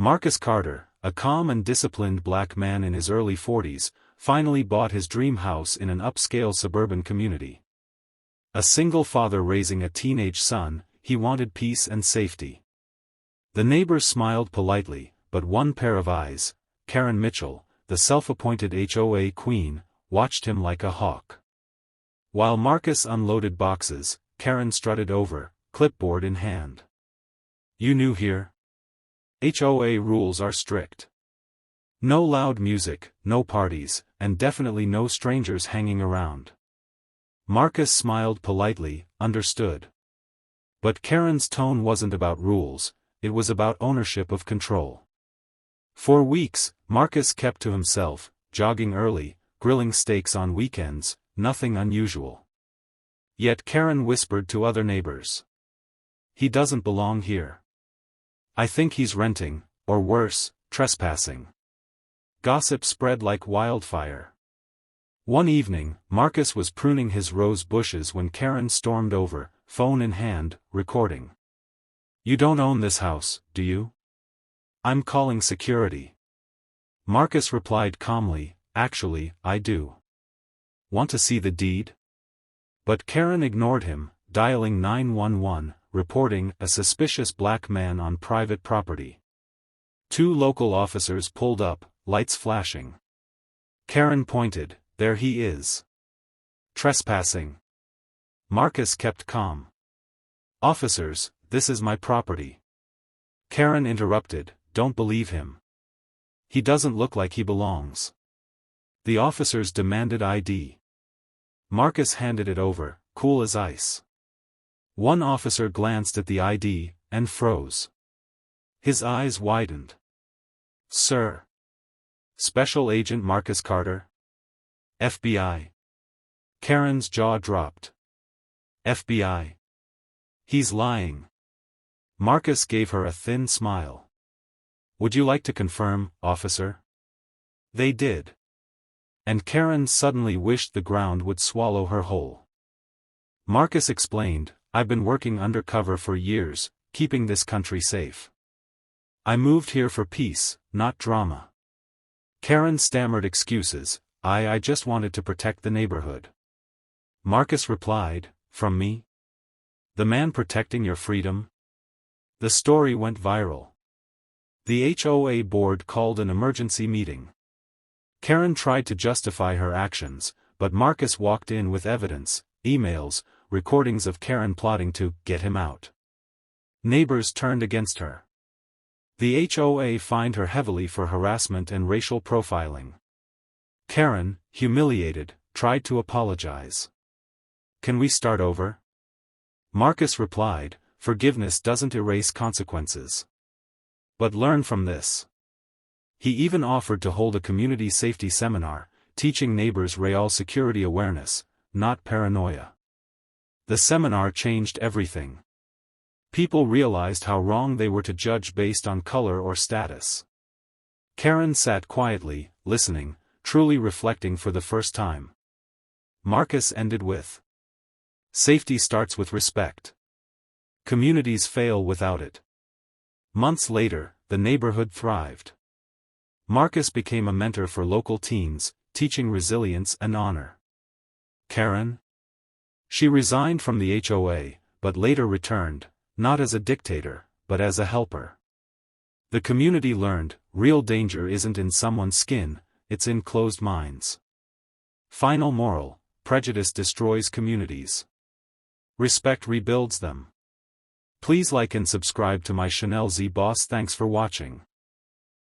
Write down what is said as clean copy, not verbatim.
Marcus Carter, a calm and disciplined black man in his early 40s, finally bought his dream house in an upscale suburban community. A single father raising a teenage son, he wanted peace and safety. The neighbors smiled politely, but one pair of eyes, Karen Mitchell, the self-appointed HOA queen, watched him like a hawk. While Marcus unloaded boxes, Karen strutted over, clipboard in hand. "You new here? HOA rules are strict. No loud music, no parties, and definitely no strangers hanging around." Marcus smiled politely, understood. But Karen's tone wasn't about rules, it was about ownership of control. For weeks, Marcus kept to himself, jogging early, grilling steaks on weekends, nothing unusual. Yet Karen whispered to other neighbors. "He doesn't belong here. I think he's renting, or worse, trespassing." Gossip spread like wildfire. One evening, Marcus was pruning his rose bushes when Karen stormed over, phone in hand, recording. "You don't own this house, do you?" "I'm calling security." Marcus replied calmly, "Actually, I do." "Want to see the deed?" But Karen ignored him, dialing 911, reporting a suspicious black man on private property. 2 local officers pulled up, lights flashing. Karen pointed, "There he is. Trespassing." Marcus kept calm. "Officers, this is my property." Karen interrupted, "Don't believe him. He doesn't look like he belongs." The officers demanded ID. Marcus handed it over, cool as ice. One officer glanced at the ID, and froze. His eyes widened. "Sir. Special Agent Marcus Carter? FBI." Karen's jaw dropped. "FBI. He's lying." Marcus gave her a thin smile. "Would you like to confirm, officer?" They did. And Karen suddenly wished the ground would swallow her whole. Marcus explained, "I've been working undercover for years, keeping this country safe. I moved here for peace, not drama." Karen stammered excuses, I just wanted to protect the neighborhood." Marcus replied, "From me? The man protecting your freedom?" The story went viral. The HOA board called an emergency meeting. Karen tried to justify her actions, but Marcus walked in with evidence, emails, recordings of Karen plotting to get him out. Neighbors turned against her. The HOA fined her heavily for harassment and racial profiling. Karen, humiliated, tried to apologize. "Can we start over?" Marcus replied, "Forgiveness doesn't erase consequences. But learn from this." He even offered to hold a community safety seminar, teaching neighbors real security awareness, not paranoia. The seminar changed everything. People realized how wrong they were to judge based on color or status. Karen sat quietly, listening, truly reflecting for the first time. Marcus ended with, "Safety starts with respect. Communities fail without it." Months later, the neighborhood thrived. Marcus became a mentor for local teens, teaching resilience and honor. Karen? She resigned from the HOA, but later returned, not as a dictator, but as a helper. The community learned, real danger isn't in someone's skin, it's in closed minds. Final moral: prejudice destroys communities. Respect rebuilds them. Please like and subscribe to my Chanel Z Boss. Thanks for watching.